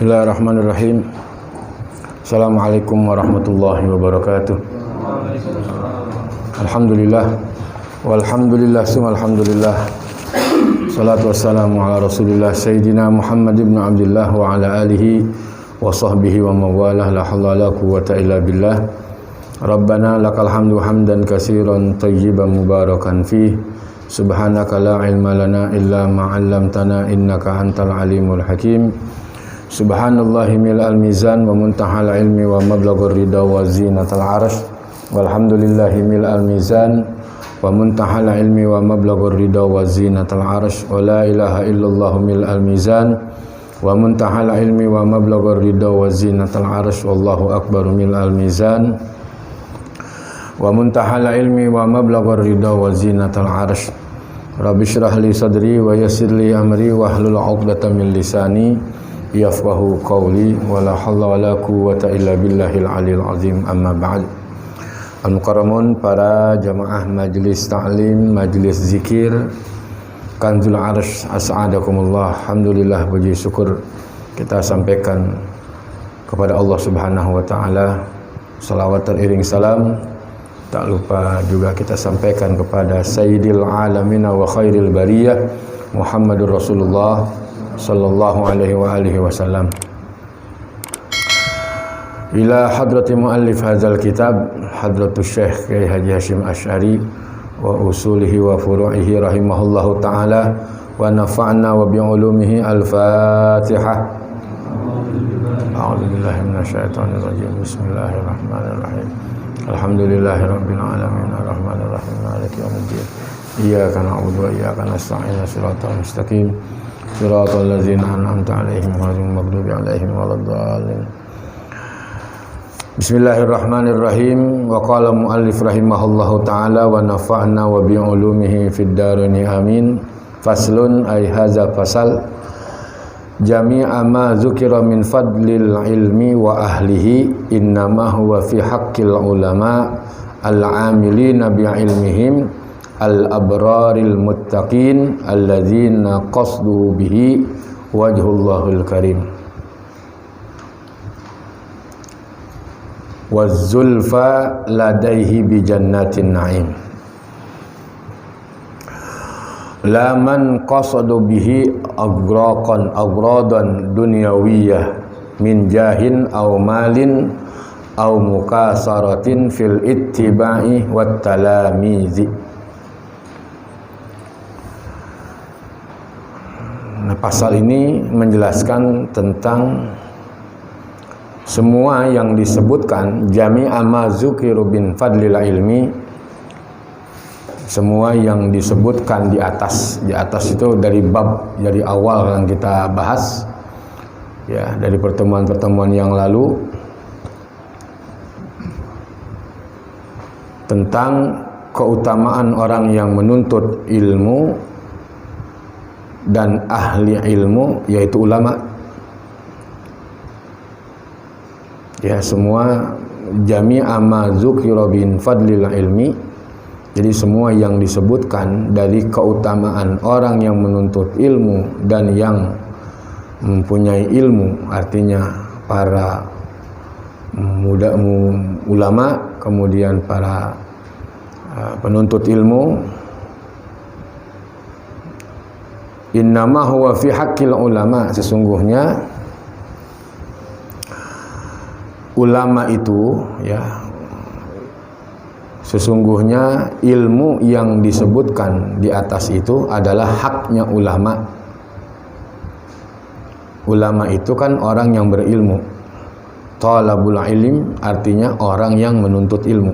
Bismillahirrahmanirrahim. Assalamualaikum warahmatullahi wabarakatuh. Alhamdulillah walhamdulillah summa alhamdulillah. Salatu wassalamu ala Rasulillah Sayyidina Muhammad ibn Abdullah wa ala alihi wa sahbihi wa mawalah, la haula la quwwata illa billah. Rabbana lakal hamdu hamdan katsiran tayyiban mubarakan fih. Subhanaka la ilma lana illa ma 'allamtana innaka antal alimul hakim. Subhanallahi mil'al mizan wa muntahal ilmi wa mablaghur ridha wa zinatal arsh. Walhamdulillahi mil'al mizan wa muntahal ilmi wa mablaghur ridha wa zinatal arsh. Wa la ilaha illallah mil'al mizan wa muntahal ilmi wa mablaghur ridha wa zinatal arsh. Wallahu akbar mil'al mizan wa muntahal ilmi wa mablaghur ridha wa zinatal arsh. Rabbi shrah li sadri wa yassir li amri wa hlul 'uqdatam min lisani yafqahu qawli wa la haula wa la quwwata illa billahil aliyil azim. Amma ba'd. Al-mukarramun, para jamaah majlis ta'lim, majlis zikir Kanzul Arsh, as'adakumullah. Alhamdulillah, puji syukur kita sampaikan kepada Allah Subhanahu wa taala. Salawat teriring salam tak lupa juga kita sampaikan kepada Sayyidil Alamin wa Khairil Bariyah Muhammadur Rasulullah sallallahu alaihi wa alihi wasallam. Ila hadrati muallif hadzal kitab, hadratus Syekh Kiai Haji Hasyim Asy'ari wa usulihi wa furu'ihi rahimahullahu taala wa nafa'na wa bi ulumihi. Al-Fatihah. A'udzu billahi minasyaitonir rajim. Bismillahirrahmanirrahim. Alhamdulillahirabbil alamin arrahmanir rahim maliki yaumiddin. Iyyaka na'budu wa iyyaka nasta'in. Shiratal mustaqim Shiratal ladzina an'amta 'alaihim ghairil maghdubi 'alaihim waladdallin. Bismillahirrahmanirrahim. Wa qala muallif rahimahullahu taala wa nafa'na wa bi ulumihi fid dharain amin. Faslun, ay hadza fasal jami'a ma dzukira min fadlil ilmi wa ahlihi innama huwa fi haqqil ulama al-'amilina bi ilmihim al-abraril muttaqin alladzina qasduhu bihi wajhullahul karim wazzulfa ladaihi bi jannatin na'im la man qasadu bihi aghradan dunyawiyah min jahin aw malin aw mukasaratin fil ittiba'i wat talamizi. Nah, pasal ini menjelaskan tentang semua yang disebutkan, jami'a ma dzukiru bin fadlil ilmi, semua yang disebutkan di atas itu dari bab, dari awal yang kita bahas ya, dari pertemuan-pertemuan yang lalu tentang keutamaan orang yang menuntut ilmu dan ahli ilmu, yaitu ulama. Ya, semua jami'a ma dzukira bin fadlil ilmi, jadi semua yang disebutkan dari keutamaan orang yang menuntut ilmu dan yang mempunyai ilmu, artinya para ulama, kemudian para penuntut ilmu. Innama huwa fi haqqil ulama, sesungguhnya ulama itu ya, sesungguhnya ilmu yang disebutkan di atas itu adalah haknya ulama. Ulama itu kan orang yang berilmu. Talabul ilm artinya orang yang menuntut ilmu.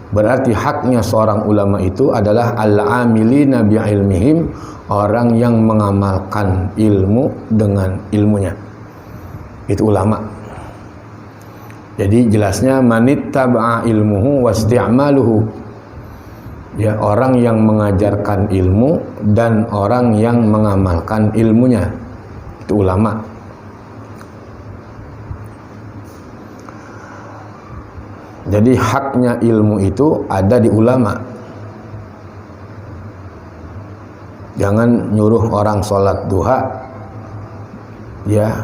Berarti haknya seorang ulama itu adalah al-amilina bi ilmihim, orang yang mengamalkan ilmu dengan ilmunya. Itu ulama. Jadi jelasnya manittaba'a ilmuhu wasti'maluhu. Ya, orang yang mengajarkan ilmu dan orang yang mengamalkan ilmunya. Itu ulama. Jadi haknya ilmu itu ada di ulama. Jangan nyuruh orang sholat duha, ya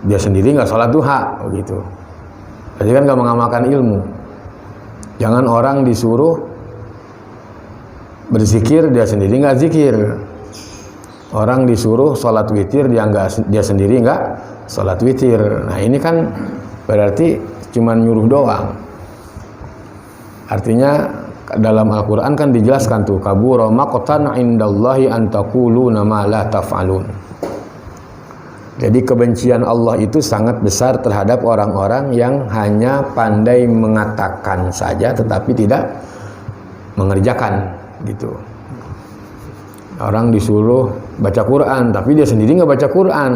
dia sendiri nggak sholat duha, begitu. Jadi kan nggak mengamalkan ilmu. Jangan orang disuruh berzikir, dia sendiri nggak zikir. Orang disuruh sholat witir, dia sendiri nggak sholat witir. Nah ini kan berarti cuman nyuruh doang. Artinya dalam Al-Quran kan dijelaskan tuh, kabura maqtan indallahi an taquluna ma la taf'alun. Jadi kebencian Allah itu sangat besar terhadap orang-orang yang hanya pandai mengatakan saja tetapi tidak mengerjakan, gitu. Orang disuruh baca Quran tapi dia sendiri nggak baca Quran,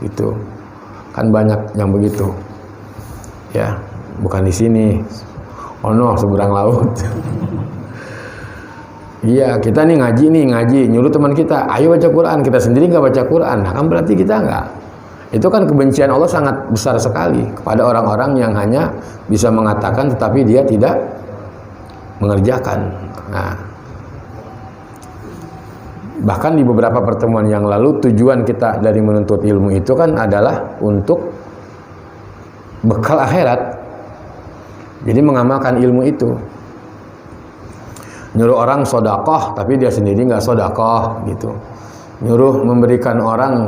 gitu. Kan banyak yang begitu. Ya, bukan di sini. Oh no, seberang laut. Iya, kita nih ngaji, nyuruh teman kita, ayo baca Quran, kita sendiri nggak baca Quran. Nah, kan berarti kita nggak. Itu kan kebencian Allah sangat besar sekali kepada orang-orang yang hanya bisa mengatakan tetapi dia tidak mengerjakan. Nah, bahkan di beberapa pertemuan yang lalu tujuan kita dari menuntut ilmu itu kan adalah untuk bekal akhirat. Jadi mengamalkan ilmu itu. Nyuruh orang sodakoh tapi dia sendiri nggak sodakoh, gitu. Nyuruh memberikan orang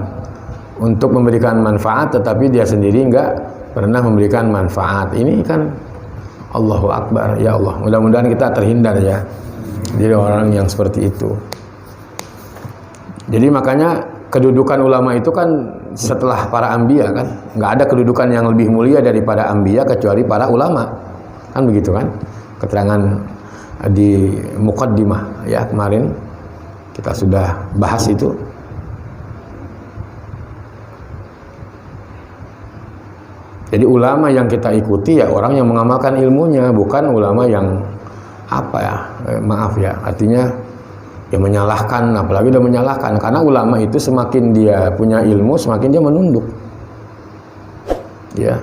untuk memberikan manfaat tetapi dia sendiri nggak pernah memberikan manfaat. Ini kan Allahu Akbar, ya Allah. Mudah-mudahan kita terhindar ya dari orang yang seperti itu. Jadi makanya kedudukan ulama itu kan setelah para anbiya kan, nggak ada kedudukan yang lebih mulia daripada anbiya kecuali para ulama, kan begitu kan? Keterangan di muqaddimah ya kemarin kita sudah bahas itu. Jadi ulama yang kita ikuti ya orang yang mengamalkan ilmunya, bukan ulama yang apa ya, maaf ya, artinya ya menyalahkan, apalagi udah menyalahkan. Karena ulama itu semakin dia punya ilmu, semakin dia menunduk. Ya,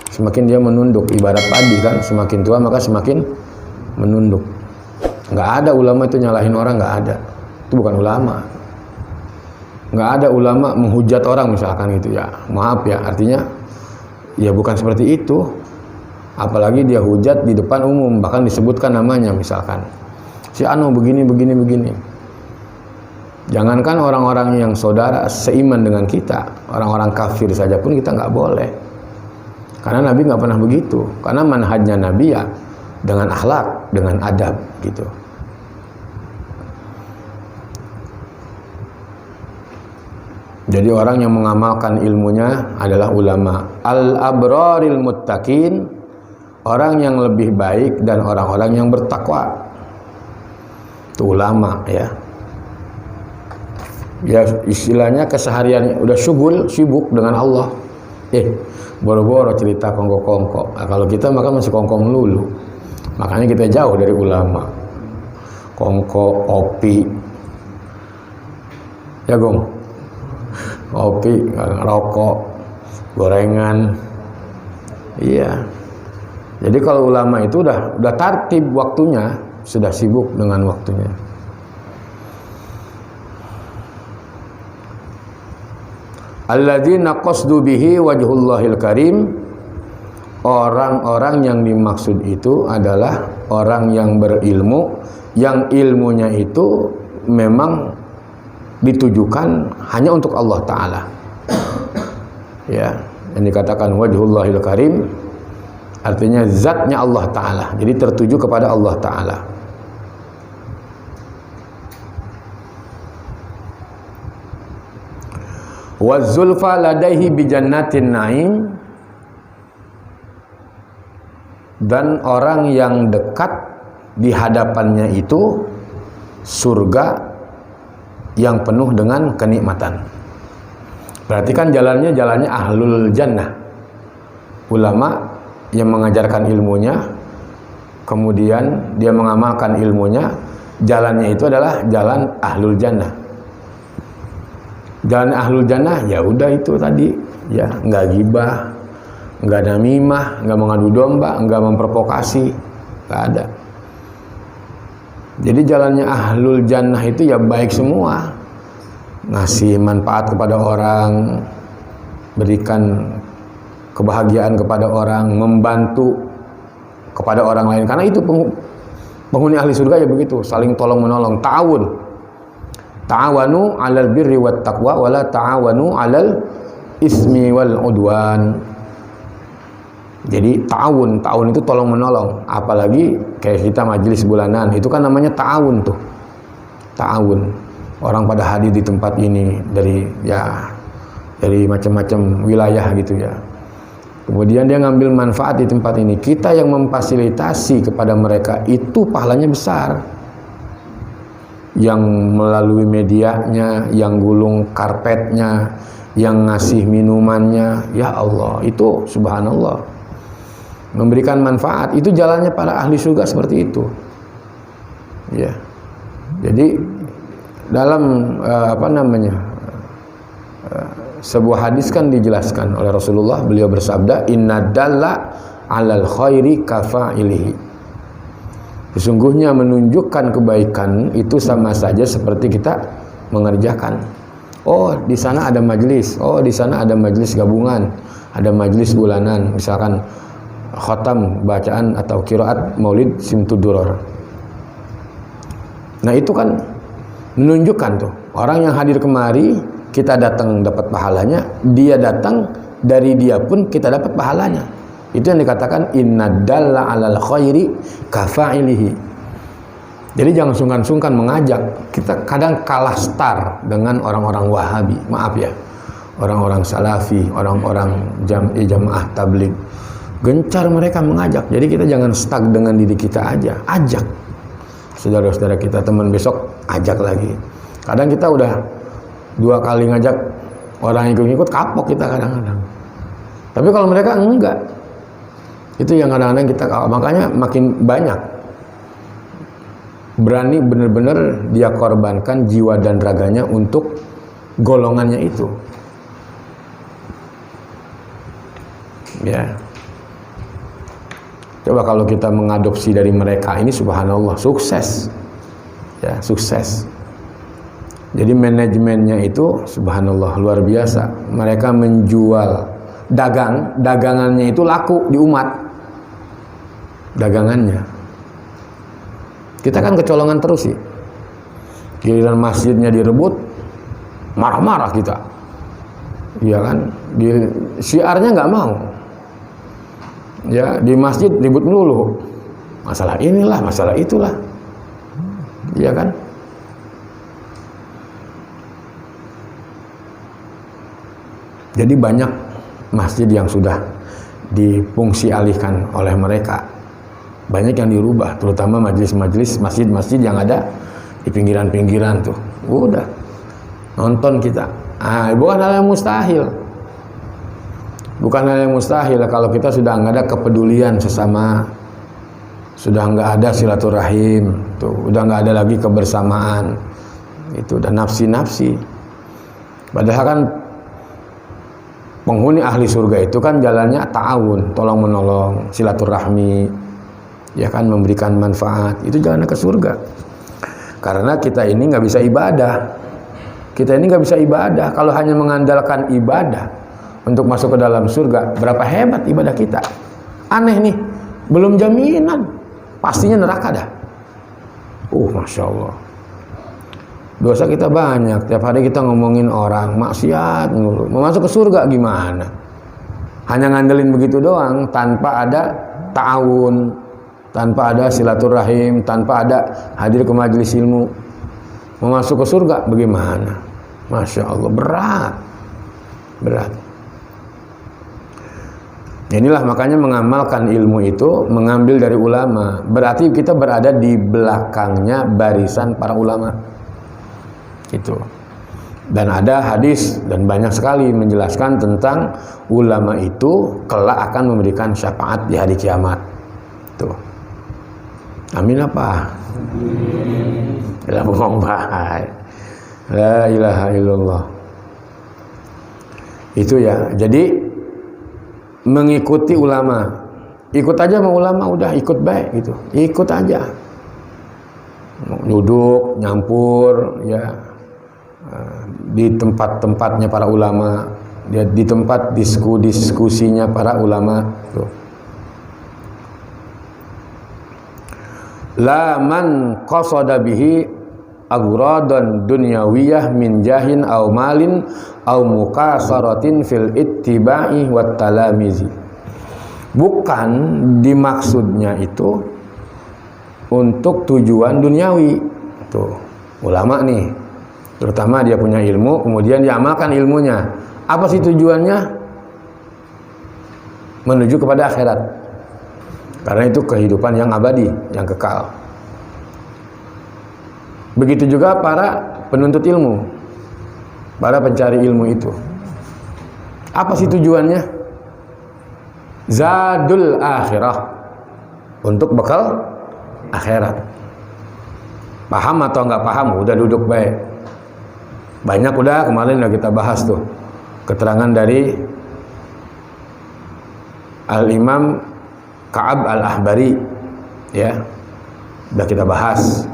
semakin dia menunduk. Ibarat padi kan, semakin tua maka semakin menunduk. Nggak ada ulama itu nyalahin orang, nggak ada. Itu bukan ulama. Nggak ada ulama menghujat orang misalkan gitu ya. Maaf ya, artinya ya bukan seperti itu. Apalagi dia hujat di depan umum, bahkan disebutkan namanya misalkan. Si anu begini. Jangankan orang-orang yang saudara seiman dengan kita, orang-orang kafir saja pun kita nggak boleh. Karena Nabi nggak pernah begitu. Karena manhajnya Nabi ya dengan akhlak, dengan adab gitu. Jadi orang yang mengamalkan ilmunya adalah ulama. Al-abraril muttaqin, orang yang lebih baik dan orang-orang yang bertakwa. Itu ulama ya. Ya istilahnya kesehariannya udah sibuk dengan Allah. Boro-boro cerita kongko-kongko. Nah, kalau kita makan masih kongko melulu. Makanya kita jauh dari ulama. Kongko, opi. Ya gong. Kopi, rokok, gorengan. Iya. Jadi kalau ulama itu udah tertib waktunya, sudah sibuk dengan waktunya. Alladzina qasdu bihi wajhullahil karim. Orang-orang yang dimaksud itu adalah orang yang berilmu, yang ilmunya itu memang ditujukan hanya untuk Allah Ta'ala. Ya, yang dikatakan wajhullahil karim artinya zatnya Allah Ta'ala, jadi tertuju kepada Allah Ta'ala. Wazulfa ladaihi bijannatin na'im, dan orang yang dekat di hadapannya itu surga yang penuh dengan kenikmatan. Berarti kan jalannya ahlul jannah. Ulama yang mengajarkan ilmunya, kemudian dia mengamalkan ilmunya, jalannya itu adalah jalan ahlul jannah. Jalan ahlul jannah ya udah itu tadi ya, nggak gibah, nggak namimah, nggak mengadu domba, nggak memprovokasi, nggak ada. Jadi jalannya ahlul jannah itu ya baik semua, ngasih manfaat kepada orang, berikan kebahagiaan kepada orang, membantu kepada orang lain. Karena itu penghuni ahli surga ya begitu, saling tolong menolong. Ta'awanu 'alal birri wat taqwa wala ta'awanu 'alal ismi wal udwan. Jadi ta'awun itu tolong menolong. Apalagi kayak kita majelis bulanan, itu kan namanya ta'awun tuh. Ta'awun. Orang pada hadir di tempat ini dari macam-macam wilayah gitu ya. Kemudian dia ngambil manfaat di tempat ini. Kita yang memfasilitasi kepada mereka itu pahalanya besar. Yang melalui medianya, yang gulung karpetnya, yang ngasih minumannya, ya Allah, itu subhanallah. Memberikan manfaat, itu jalannya para ahli surga seperti itu. Ya. Jadi dalam sebuah hadis kan dijelaskan oleh Rasulullah, beliau bersabda, inna dalla 'alal khairi kafa'ilihi. Sesungguhnya menunjukkan kebaikan itu sama saja seperti kita mengerjakan. Oh, di sana ada majelis. Oh, di sana ada majelis gabungan, ada majelis bulanan, misalkan khatam bacaan atau qiraat Maulid Simtud Duror. Nah, itu kan menunjukkan tuh orang yang hadir kemari, kita datang dapat pahalanya, dia datang dari dia pun kita dapat pahalanya. Itu yang dikatakan inna dalla 'alal khairi kafa'ilihi. Jadi jangan sungkan-sungkan mengajak. Kita kadang kalah star dengan orang-orang Wahabi. Maaf ya. Orang-orang Salafi, orang-orang jamaah tabligh. Gencar mereka mengajak. Jadi kita jangan stuck dengan diri kita aja. Ajak saudara-saudara kita, teman besok ajak lagi. Kadang kita udah 2 kali ngajak orang ikut-ikut, kapok kita kadang-kadang. Tapi kalau mereka enggak, itu yang kadang-kadang kita kapok. Makanya makin banyak berani benar-benar dia korbankan jiwa dan raganya untuk golongannya itu. Ya. Coba kalau kita mengadopsi dari mereka ini, subhanallah, sukses. Ya, sukses. Jadi manajemennya itu subhanallah luar biasa. Mereka menjual dagangannya itu laku di umat. Dagangannya. Kita kan kecolongan terus sih. Giliran masjidnya direbut, marah-marah kita. Iya kan? Syiarnya nggak mau. Ya, di masjid ribut melulu. Masalah inilah, masalah itulah. Iya kan? Jadi banyak masjid yang sudah difungsi alihkan oleh mereka. Banyak yang dirubah, terutama majelis-majelis, masjid-masjid yang ada di pinggiran-pinggiran tuh. Udah nonton kita. Bukan hal yang mustahil. Bukan hal yang mustahil kalau kita sudah nggak ada kepedulian sesama, sudah nggak ada silaturahim, tuh, udah nggak ada lagi kebersamaan, itu udah nafsi-nafsi. Padahal kan penghuni ahli surga itu kan jalannya ta'awun, tolong menolong, silaturahmi, ya kan, memberikan manfaat. Itu jalannya ke surga. Karena kita ini nggak bisa ibadah. Kita ini nggak bisa ibadah kalau hanya mengandalkan ibadah untuk masuk ke dalam surga. Berapa hebat ibadah kita. Aneh nih, belum jaminan, pastinya neraka dah. Masya Allah. Dosa kita banyak, tiap hari kita ngomongin orang, maksiat, mau masuk ke surga gimana? Hanya ngandelin begitu doang, tanpa ada ta'awun, tanpa ada silaturahim, tanpa ada hadir ke majelis ilmu. Mau masuk ke surga bagaimana? Masya Allah, berat. Inilah makanya mengamalkan ilmu itu, mengambil dari ulama. Berarti kita berada di belakangnya barisan para ulama. Itu. Dan ada hadis dan banyak sekali menjelaskan tentang ulama itu kelak akan memberikan syafaat di hari kiamat. Tuh. Amin apa? La ilaha illallah. Itu ya. Jadi mengikuti ulama. Ikut aja sama ulama, udah ikut baik gitu. Ikut aja. Duduk, nyampur ya. Di tempat-tempatnya para ulama, dia di tempat diskusinya para ulama tuh. La man qasada bihi aghradan dunyawiyah min jahin aw malin aw mukasaratin fil ittiba'i wat talamizi. Bukan dimaksudnya itu untuk tujuan duniawi. Tuh, ulama nih, terutama dia punya ilmu, kemudian dia amalkan ilmunya. Apa sih tujuannya? Menuju kepada akhirat. Karena itu kehidupan yang abadi, yang kekal. Begitu juga para penuntut ilmu, para pencari ilmu itu. Apa sih tujuannya? Zadul akhirah, untuk bekal akhirat. Paham atau nggak paham? Udah duduk baik. Banyak udah kemarin udah kita bahas tuh keterangan dari Al-Imam Ka'ab Al-Ahbari, ya, udah kita bahas.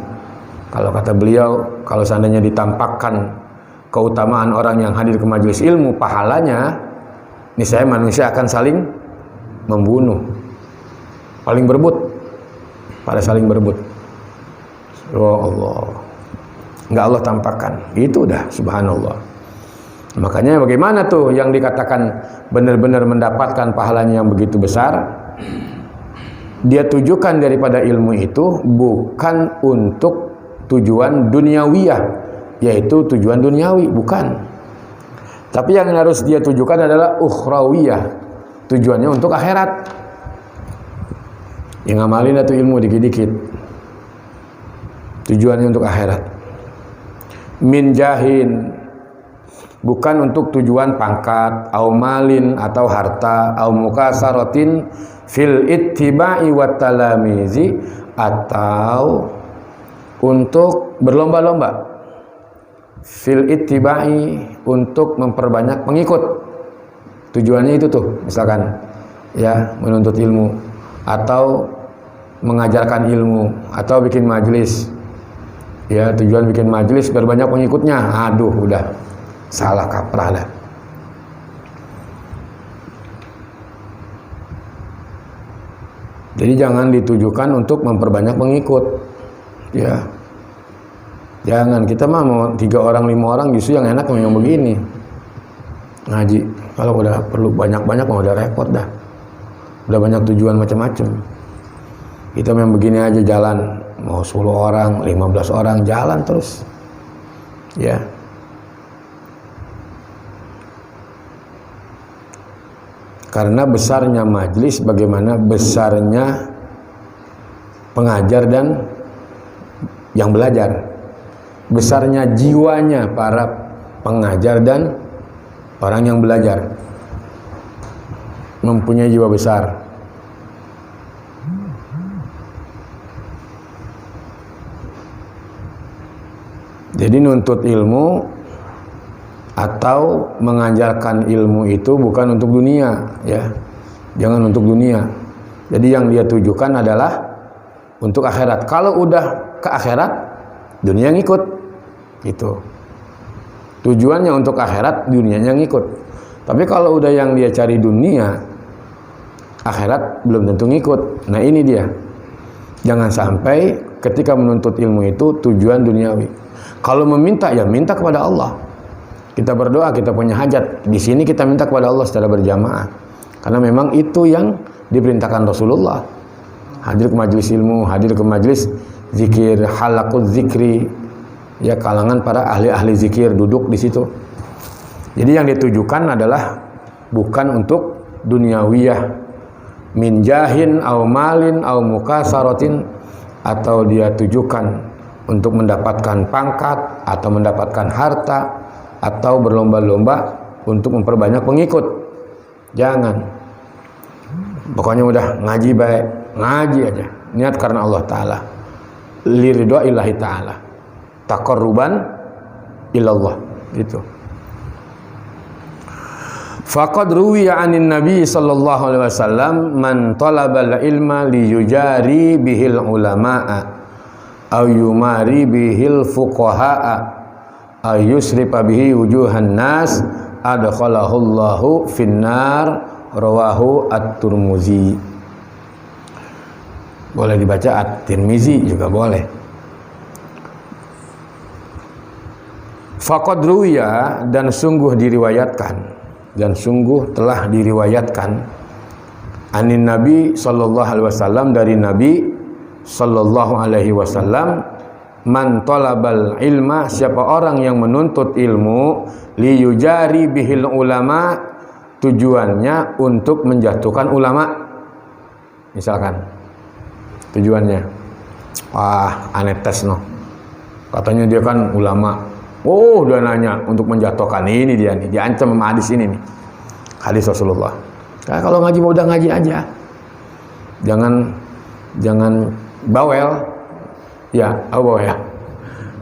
Kalau kata beliau, kalau seandainya ditampakkan keutamaan orang yang hadir ke majelis ilmu, pahalanya, niscaya manusia akan saling membunuh, paling berebut, pada saling berebut. Oh Allah, nggak Allah tampakkan, itu udah subhanallah. Makanya bagaimana tuh yang dikatakan benar-benar mendapatkan pahalanya yang begitu besar? Dia tujukan daripada ilmu itu bukan untuk tujuan duniawiyah, yaitu tujuan duniawi, bukan. Tapi yang harus dia tujukan adalah ukhrawiyah, tujuannya untuk akhirat. Yang ngamalin itu ilmu dikit-dikit, tujuannya untuk akhirat. Min jahin, bukan untuk tujuan pangkat, au malin atau harta, au mukasaratin fil ittiba'i wat talamizi, atau untuk berlomba-lomba, fil ittiba'i, untuk memperbanyak pengikut. Tujuannya itu tuh, misalkan ya, menuntut ilmu atau mengajarkan ilmu atau bikin majelis. Ya, tujuan bikin majelis biar banyak pengikutnya. Aduh, udah salah kaprah dah. Jadi jangan ditujukan untuk memperbanyak pengikut. Ya, jangan. Kita mah mau 3 orang 5 orang, justru yang enak yang begini ngaji. Kalau udah perlu banyak-banyak mau udah repot dah, udah banyak tujuan macam-macam. Kita memang begini aja jalan, mau 10 orang 15 orang jalan terus, ya. Karena besarnya majelis, bagaimana besarnya pengajar dan yang belajar, besarnya jiwanya para pengajar dan orang yang belajar, mempunyai jiwa besar. Jadi nuntut ilmu atau mengajarkan ilmu itu bukan untuk dunia, ya. Jangan untuk dunia. Jadi yang dia tujukan adalah untuk akhirat. Kalau udah ke akhirat, dunia ngikut, gitu. Tujuannya untuk akhirat, dunianya ngikut. Tapi kalau udah yang dia cari dunia, akhirat belum tentu ngikut. Nah ini dia. Jangan sampai ketika menuntut ilmu itu tujuan duniawi. Kalau meminta, ya minta kepada Allah. Kita berdoa, kita punya hajat. Di sini kita minta kepada Allah secara berjamaah. Karena memang itu yang diperintahkan Rasulullah. Hadir ke majelis ilmu, hadir ke majelis zikir, halaqul zikri. Ya, kalangan para ahli-ahli zikir duduk di situ. Jadi yang ditujukan adalah bukan untuk duniawiyah, min jahin au malin au mukasaratin, atau dia tujukan untuk mendapatkan pangkat atau mendapatkan harta atau berlomba-lomba untuk memperbanyak pengikut. Jangan. Pokoknya udah ngaji baik, ngaji aja. Niat karena Allah Ta'ala. Liridwa'illahi Ta'ala. Taqarruban ilallah, gitu. Faqad ruwiya 'anin Nabi sallallahu alaihi wasallam man talabal ilma liyujari bihil ulama'a aw yumari bihil fuqaha'a aw yusrifa bihi wujuhan nas adkhalahullahu finnar, rawahu at-Tirmizi. Boleh dibaca at-Tirmizi juga boleh. Faqad ruwiya, dan sungguh diriwayatkan, dan sungguh telah diriwayatkan, anin Nabi sallallahu alaihi wasallam, dari Nabi sallallahu alaihi wasallam, man talabal ilma, siapa orang yang menuntut ilmu, liyujari bihil ulama, tujuannya untuk menjatuhkan ulama. Misalkan tujuannya, wah aneh tes no, katanya dia kan ulama, oh dia nanya untuk menjatuhkan, ini dia nih, diancam sama hadis ini nih, hadis Rasulullah. Nah, kalau ngaji mau udah ngaji aja, jangan bawel. Ya, bawel ya.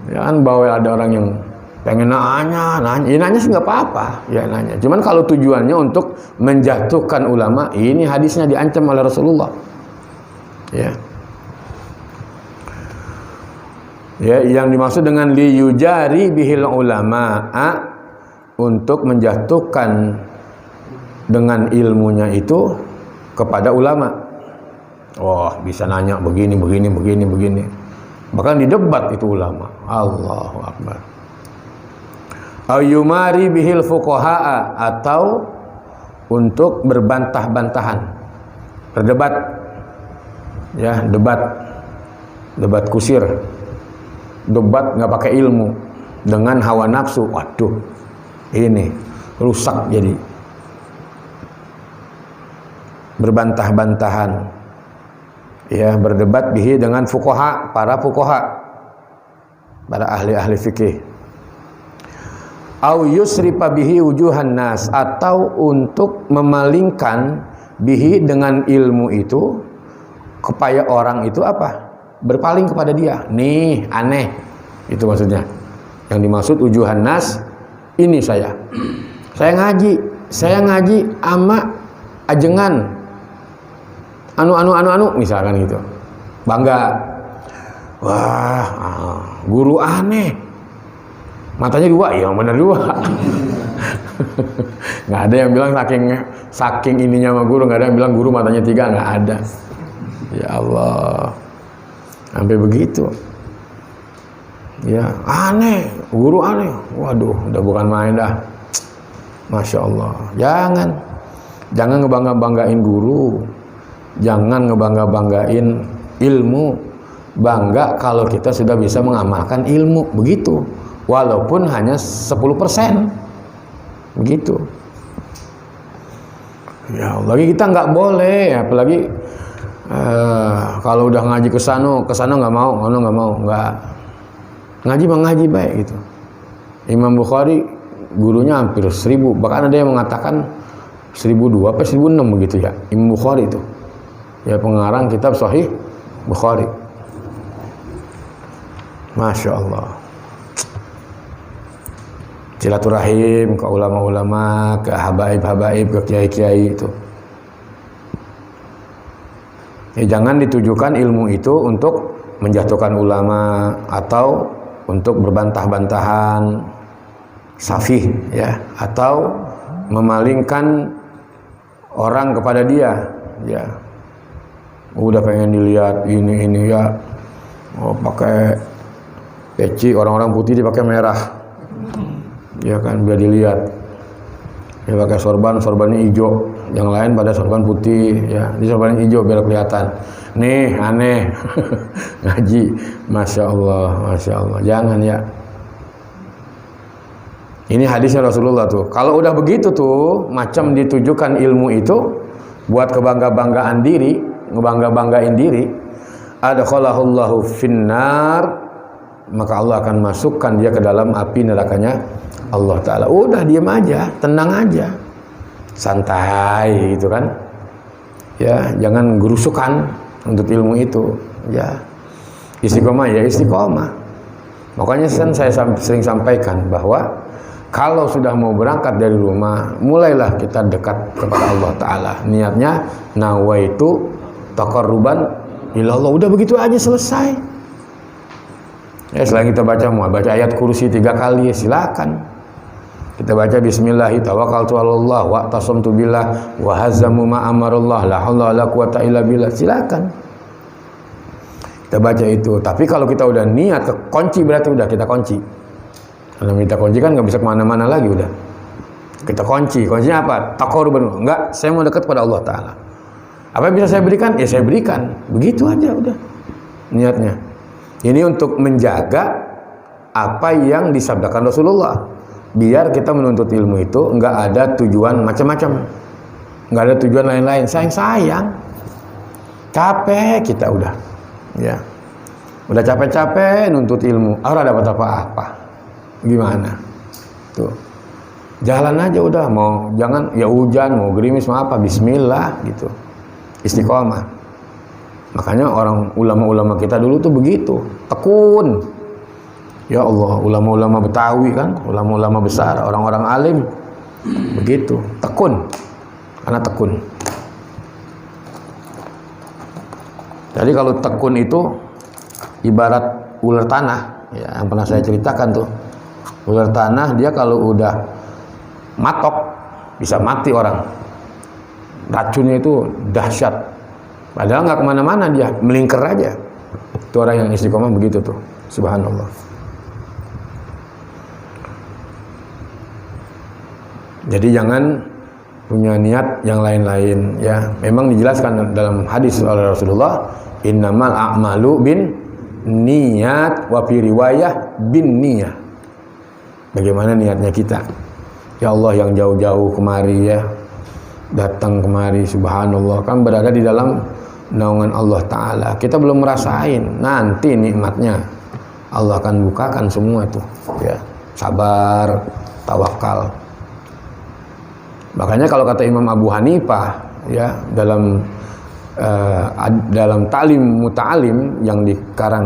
Jangan bawel, ada orang yang pengen nanya, ya nanya sih nggak apa-apa, ya nanya. Cuman kalau tujuannya untuk menjatuhkan ulama, ini hadisnya diancam oleh Rasulullah. Ya. Ya, yang dimaksud dengan liyujari bihil ulama, untuk menjatuhkan dengan ilmunya itu kepada ulama. Oh, bisa nanya begini. Bahkan di debat itu ulama. Allahu Akbar. Ayyumari bihil fuqaha, atau untuk berbantah-bantahan, berdebat. Ya, debat kusir. Debat nggak pakai ilmu, dengan hawa nafsu. Waduh, ini rusak jadi. Berbantah-bantahan, ya, berdebat bihi dengan fuqaha, para ahli fikih. Au yusrifa bihi wujuhan nas, atau untuk memalingkan bihi, dengan ilmu itu, supaya orang itu apa? Berpaling kepada dia. Nih aneh, itu maksudnya. Yang dimaksud wujuhan nas, ini saya ngaji ama ajengan anu misalkan gitu, bangga. Wah, guru aneh, matanya dua, ya benar dua. Nggak ada yang bilang saking ininya sama guru, nggak ada yang bilang guru matanya tiga, nggak ada. Ya Allah, sampai begitu. Ya, aneh, guru aneh. Waduh, udah bukan main dah. Masya Allah. Jangan ngebangga-banggain guru. Jangan ngebangga-banggain ilmu. Bangga kalau kita sudah bisa mengamalkan ilmu. Begitu. Walaupun hanya 10%. Begitu. Ya, lagi kita nggak boleh, apalagi kalau udah ngaji kesana nggak mau, nggak ngaji ngaji baik gitu. Imam Bukhari gurunya hampir 1000, bahkan ada yang mengatakan 1002 apa 1006 begitu ya. Imam Bukhari itu ya, pengarang kitab Sahih Bukhari. Masya Allah. Silaturahim ke ulama-ulama, ke habaib-habaib, ke kiai-kiai itu. Ya, jangan ditujukan ilmu itu untuk menjatuhkan ulama atau untuk berbantah-bantahan safih, ya, atau memalingkan orang kepada dia, ya. Udah pengen dilihat ini ya, pakai peci, orang-orang putih dipakai merah, ya kan, biar dilihat. Ya, pakai sorbannya hijau, yang lain pada sorban putih, ya, di sorban hijau biar kelihatan. Nih aneh. Ngaji, masya Allah, jangan ya. Ini hadisnya Rasulullah tuh. Kalau udah begitu tuh, macam ditujukan ilmu itu buat kebangga-banggaan diri, ngebangga-banggain diri, adkhalahullahu finnar, maka Allah akan masukkan dia ke dalam api nerakanya Allah Ta'ala. Udah diam aja, tenang aja, santai gitu kan. Ya, jangan gerusukan untuk ilmu itu. Ya, istiqomah ya istiqomah. Makanya saya sering sampaikan bahwa kalau sudah mau berangkat dari rumah, mulailah kita dekat kepada Allah Ta'ala. Niatnya nawaitu taqarruban ilallah. Udah begitu aja, selesai. Ya, selain kita baca ayat kursi 3 kali, ya silakan. Kita baca bismillah tawakkaltu 'alallah wa tasamtu billah wa hazamu ma amarallah la haula wala quwata illa billah. Silakan. Kita baca itu. Tapi kalau kita udah niat ke kunci, berarti udah kita kunci. Kalau minta kunci kan nggak bisa kemana-mana lagi udah. Kita kunci. Kuncinya apa? Taqarruban. Enggak, saya mau dekat pada Allah Ta'ala. Apa yang bisa saya berikan? Ya saya berikan. Begitu aja udah niatnya. Ini untuk menjaga apa yang disabdakan Rasulullah. Biar kita menuntut ilmu itu enggak ada tujuan macam-macam. Enggak ada tujuan lain-lain. Sayang-sayang. Capek kita udah. Ya. Udah capek-capek nuntut ilmu. Ora dapat apa-apa. Gimana? Tuh. Jalan aja udah, mau jangan ya hujan, mau gerimis, mau apa, bismillah gitu. Istiqomah. Makanya orang ulama-ulama kita dulu tuh begitu, tekun. Ya Allah, ulama-ulama Betawi kan, ulama-ulama besar, orang-orang alim begitu, tekun. Karena tekun. Jadi kalau tekun itu ibarat ular tanah, ya, yang pernah saya ceritakan tuh. Ular tanah dia kalau udah matok bisa mati orang. Racunnya itu dahsyat. Padahal nggak kemana-mana, dia melingkar aja. Itu orang yang istiqomah begitu tuh. Subhanallah. Jadi jangan punya niat yang lain-lain ya. Memang dijelaskan dalam hadis oleh Rasulullah, innamal a'malu bin niat wa fi riwayah bin niyah. Bagaimana niatnya kita? Ya Allah, yang jauh-jauh kemari ya, datang kemari, subhanallah, kan berada di dalam naungan Allah Ta'ala. Kita belum merasain, nanti nikmatnya Allah akan bukakan semua tuh ya. Sabar, tawakal. Makanya kalau kata Imam Abu Hanifah ya, dalam Ta'lim Muta'alim yang dikarang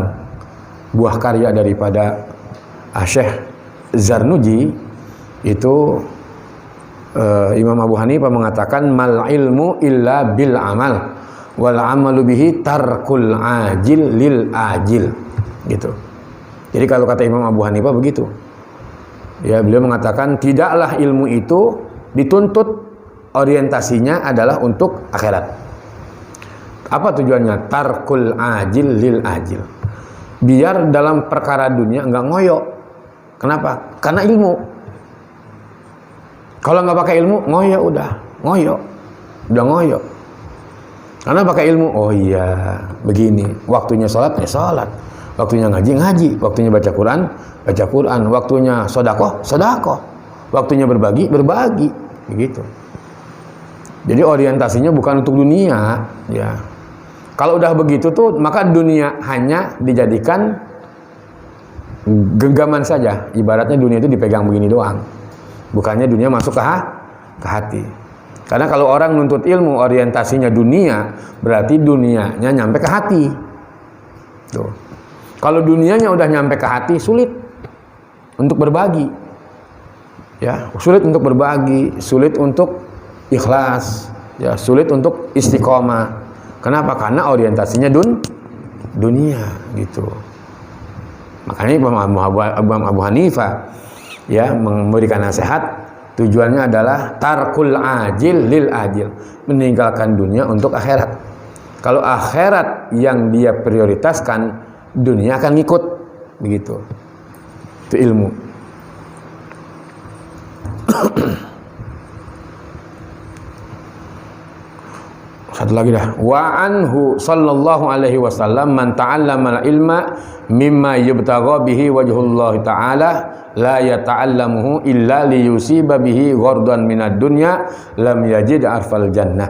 buah karya daripada Syekh Zarnuji, itu Imam Abu Hanifah mengatakan mal ilmu illa bil amal wal amalu bihi tarkul ajil lil ajil gitu. Jadi kalau kata Imam Abu Hanifah begitu ya, beliau mengatakan tidaklah ilmu itu dituntut orientasinya adalah untuk akhirat. Apa tujuannya? Tarkul ajil lil ajil, biar dalam perkara dunia enggak ngoyo. Kenapa? Karena ilmu. Kalau nggak pakai ilmu, ngoyo udah ngoyo. Karena pakai ilmu, oh iya, begini. Waktunya sholat, ya sholat. Waktunya ngaji, ngaji. Waktunya baca Quran, baca Quran. Waktunya sodakoh, sodakoh. Waktunya berbagi, berbagi. Begitu. Jadi orientasinya bukan untuk dunia, ya. Kalau udah begitu tuh, maka dunia hanya dijadikan genggaman saja. Ibaratnya dunia itu dipegang begini doang. Bukannya dunia masuk ke hati. Karena kalau orang nuntut ilmu orientasinya dunia, berarti dunianya nyampe ke hati. Tuh. Kalau dunianya udah nyampe ke hati, sulit untuk berbagi. Ya, sulit untuk berbagi, sulit untuk ikhlas, ya, sulit untuk istiqomah. Kenapa? Karena orientasinya dunia gitu. Makanya Imam Abu Hanifah ya memberikan nasihat, tujuannya adalah tarkul ajil lil ajil, meninggalkan dunia untuk akhirat. Kalau akhirat yang dia prioritaskan, dunia akan ngikut begitu. Itu ilmu. Satu lagi dah. Wa anhu sallallahu alaihi wasallam man ta'allama al-ilma mimma yubtagha bihi wajhullah ta'ala la yata'allamuhu illa liyusiba bihi ghardan minad dunya lam yajid arfal jannah.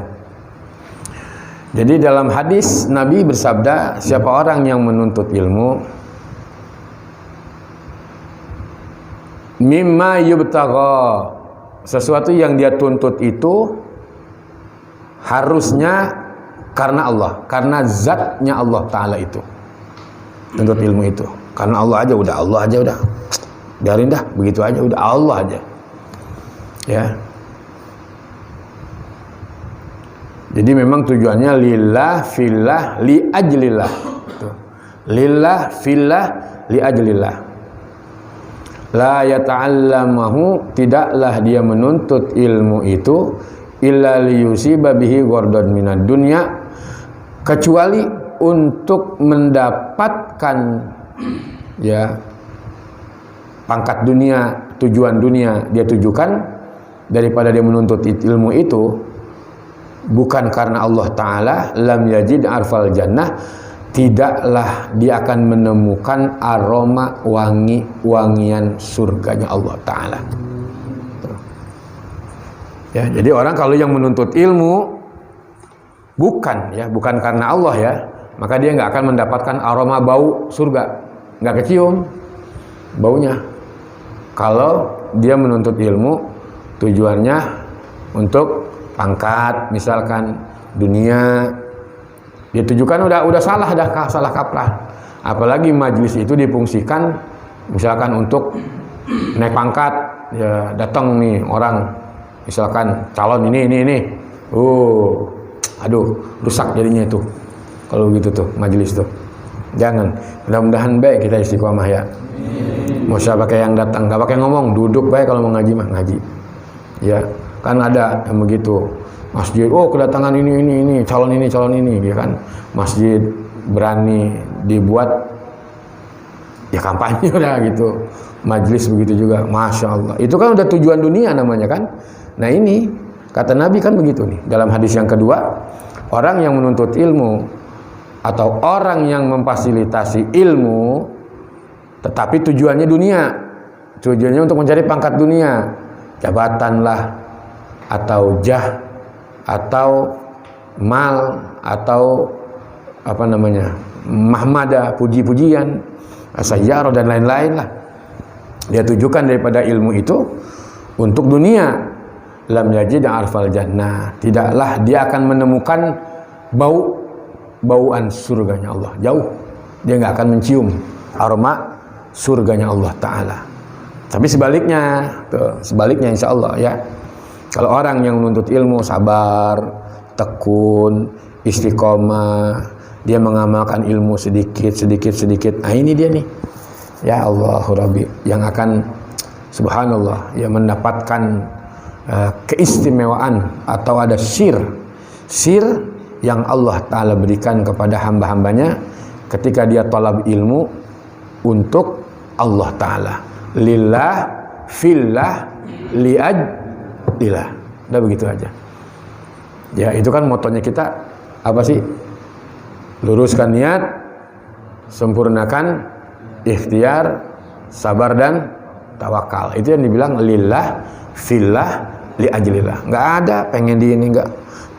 Jadi dalam hadis Nabi bersabda, siapa orang yang menuntut ilmu mimma yubtagha, sesuatu yang dia tuntut itu harusnya karena Allah, karena zatnya Allah Ta'ala itu. Tuntut ilmu itu karena Allah aja udah, biarin dah, begitu aja udah, Allah aja ya. Jadi memang tujuannya lillah, fillah, li ajlillah. Lillah, fillah, li ajlillah. la yata'allamahu, tidaklah dia menuntut ilmu itu illa liyusiba bihi ghardun minad dunya, kecuali untuk mendapatkan ya pangkat dunia, tujuan dunia dia tujukan. Daripada dia menuntut ilmu itu bukan karena Allah Ta'ala, lam yajid arfal jannah, tidaklah dia akan menemukan aroma wangian surganya Allah Ta'ala. Ya, jadi orang kalau yang menuntut ilmu bukan karena Allah ya, maka dia nggak akan mendapatkan aroma bau surga, nggak kecium baunya. Kalau dia menuntut ilmu tujuannya untuk pangkat, misalkan dunia, dia tujukan udah salah kaprah. Apalagi majelis itu difungsikan misalkan untuk naik pangkat, ya datang nih orang misalkan calon ini, aduh rusak jadinya itu kalau gitu tuh majelis tuh. Jangan, mudah-mudahan baik kita istiqomah ya. Mau siapa pakai yang datang, nggak pakai ngomong, duduk baik. Kalau mau ngaji mah ngaji. Ya, kan ada yang begitu. Masjid, kedatangan ini, calon ini, ya kan. Masjid berani dibuat ya kampanye udah gitu. Majelis begitu juga, masya Allah. Itu kan udah tujuan dunia namanya kan. Nah ini kata Nabi kan begitu nih. Dalam hadis yang kedua, orang yang menuntut ilmu atau orang yang memfasilitasi ilmu, tetapi tujuannya dunia, tujuannya untuk mencari pangkat dunia. Jabatan lah, atau jah, atau mal, atau apa namanya, mahmada, puji-pujian, sayyarah dan lain-lain lah. Dia tujukan daripada ilmu itu untuk dunia. Lam yajid arfal jannah, tidaklah dia akan menemukan bauan surganya Allah. Jauh dia nggak akan mencium aroma surganya Allah Ta'ala. Tapi sebaliknya insya Allah ya. Kalau orang yang menuntut ilmu sabar, tekun, istiqomah, dia mengamalkan ilmu sedikit. Nah ini dia nih. Ya Allahu Rabbi, yang akan subhanallah ya mendapatkan keistimewaan atau ada sir yang Allah Ta'ala berikan kepada hamba-hambanya ketika dia talab ilmu untuk Allah Ta'ala. Lillah, fillah, li'ajlillah. Udah begitu aja. Ya itu kan motonya kita apa sih? Luruskan niat, sempurnakan ikhtiar, sabar dan tawakal. Itu yang dibilang lillah, fillah, li'ajlillah. Nggak ada pengen di ini, nggak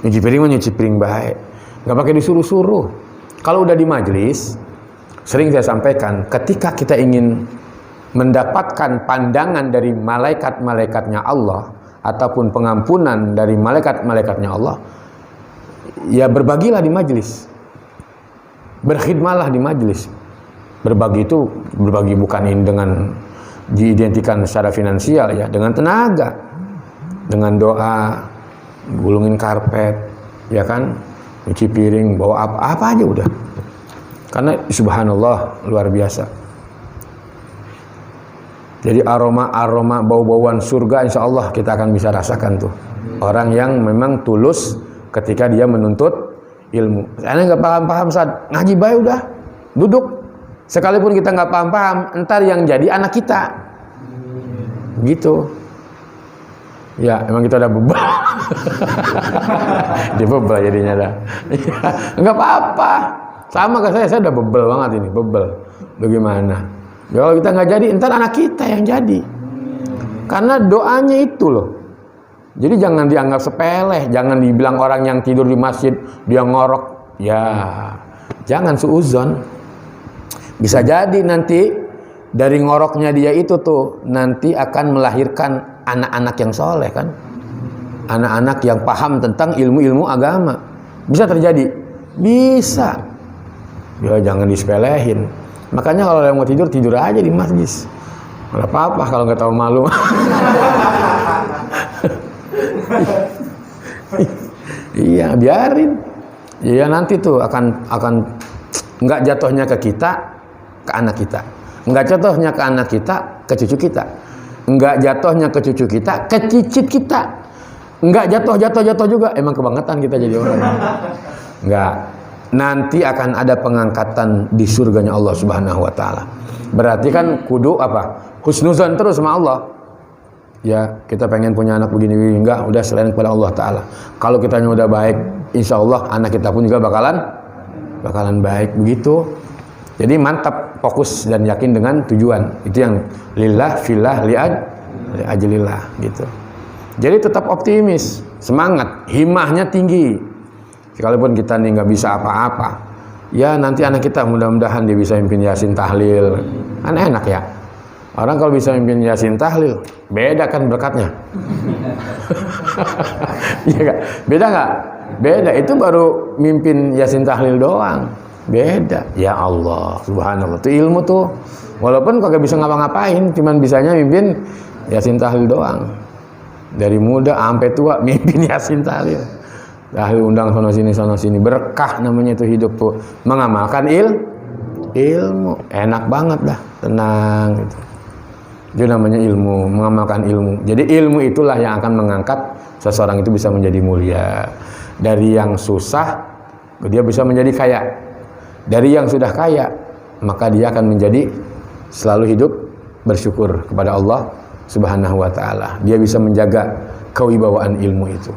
nyuci piring baik. Nggak pakai disuruh-suruh. Kalau udah di majelis, sering saya sampaikan, ketika kita ingin mendapatkan pandangan dari malaikat-malaikatnya Allah ataupun pengampunan dari malaikat-malaikatnya Allah, ya berbagilah di majelis, berkhidmatlah di majelis. Berbagi itu berbagi bukan dengan diidentikan secara finansial ya, dengan tenaga, dengan doa, gulungin karpet, ya kan, cuci piring, bawa apa aja udah. Karena subhanallah luar biasa. Jadi aroma bau-bauan surga insya Allah kita akan bisa rasakan tuh. Orang yang memang tulus ketika dia menuntut ilmu. Saya nggak paham Ustaz, ngaji baik udah, duduk. Sekalipun kita nggak paham, entar yang jadi anak kita. Gitu. Ya, emang kita udah bebal. Dia bebal jadinya dah. Enggak apa-apa. Sama ke saya udah bebel banget ini, bebel. Bagaimana? Ya, kalau kita nggak jadi, entar anak kita yang jadi. Karena doanya itu loh. Jadi jangan dianggap sepele, jangan dibilang orang yang tidur di masjid dia ngorok. Ya, jangan suuzon. Bisa jadi nanti dari ngoroknya dia itu tuh nanti akan melahirkan anak-anak yang soleh kan, anak-anak yang paham tentang ilmu-ilmu agama. Bisa terjadi, bisa. Ya jangan disepelehin. Makanya kalau yang mau tidur, tidur aja di masjid. Nggak apa-apa kalau nggak tahu malu. Iya, biarin. Ya nanti tuh akan nggak jatuhnya ke kita, ke anak kita. Enggak jatuhnya ke anak kita, ke cucu kita. Enggak jatuhnya ke cucu kita, ke cicit kita. Enggak jatuh juga. Emang kebangetan kita jadi orang. Enggak. Nanti akan ada pengangkatan di surganya Allah Subhanahu wa taala. Berarti kan kudu apa? Husnuzan terus sama Allah. Ya, kita pengen punya anak begini enggak, udah selain kepada Allah taala. Kalau kitanya udah baik, insya Allah anak kita pun juga bakalan baik begitu. Jadi mantap, fokus dan yakin dengan tujuan. Itu yang lillah, fillah, li'ajlillah gitu. Jadi tetap optimis, semangat, himmahnya tinggi. Sekalipun kita nih nggak bisa apa-apa, ya nanti anak kita mudah-mudahan dia bisa mimpin Yasin tahlil. Kan enak ya. Orang kalau bisa mimpin Yasin tahlil, beda kan berkatnya. Iya gak? Beda nggak? Beda. Itu baru mimpin Yasin tahlil doang. Beda. Ya Allah, subhanallah. Itu ilmu tuh. Walaupun kagak bisa ngapa-ngapain, cuman bisanya mimpin Yasin tahlil doang. Dari muda sampai tua mimpin Yasin tahlil. Tahlil undang sono sini berkah namanya itu hidup tuh. Mengamalkan ilmu. Enak banget dah, tenang gitu. Itu namanya ilmu, mengamalkan ilmu. Jadi ilmu itulah yang akan mengangkat seseorang itu bisa menjadi mulia. Dari yang susah, dia bisa menjadi kaya. Dari yang sudah kaya, maka dia akan menjadi selalu hidup bersyukur kepada Allah Subhanahu wa taala. Dia bisa menjaga kewibawaan ilmu itu.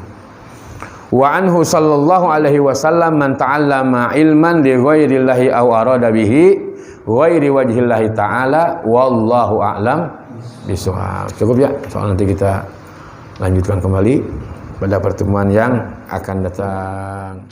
Wa anhu sallallahu alaihi wasallam man ta'allama ilman li ghairillahi aw arada bihi ghairi wajhillahi ta'ala wallahu a'lam bishawab. Cukup ya, soal nanti kita lanjutkan kembali pada pertemuan yang akan datang.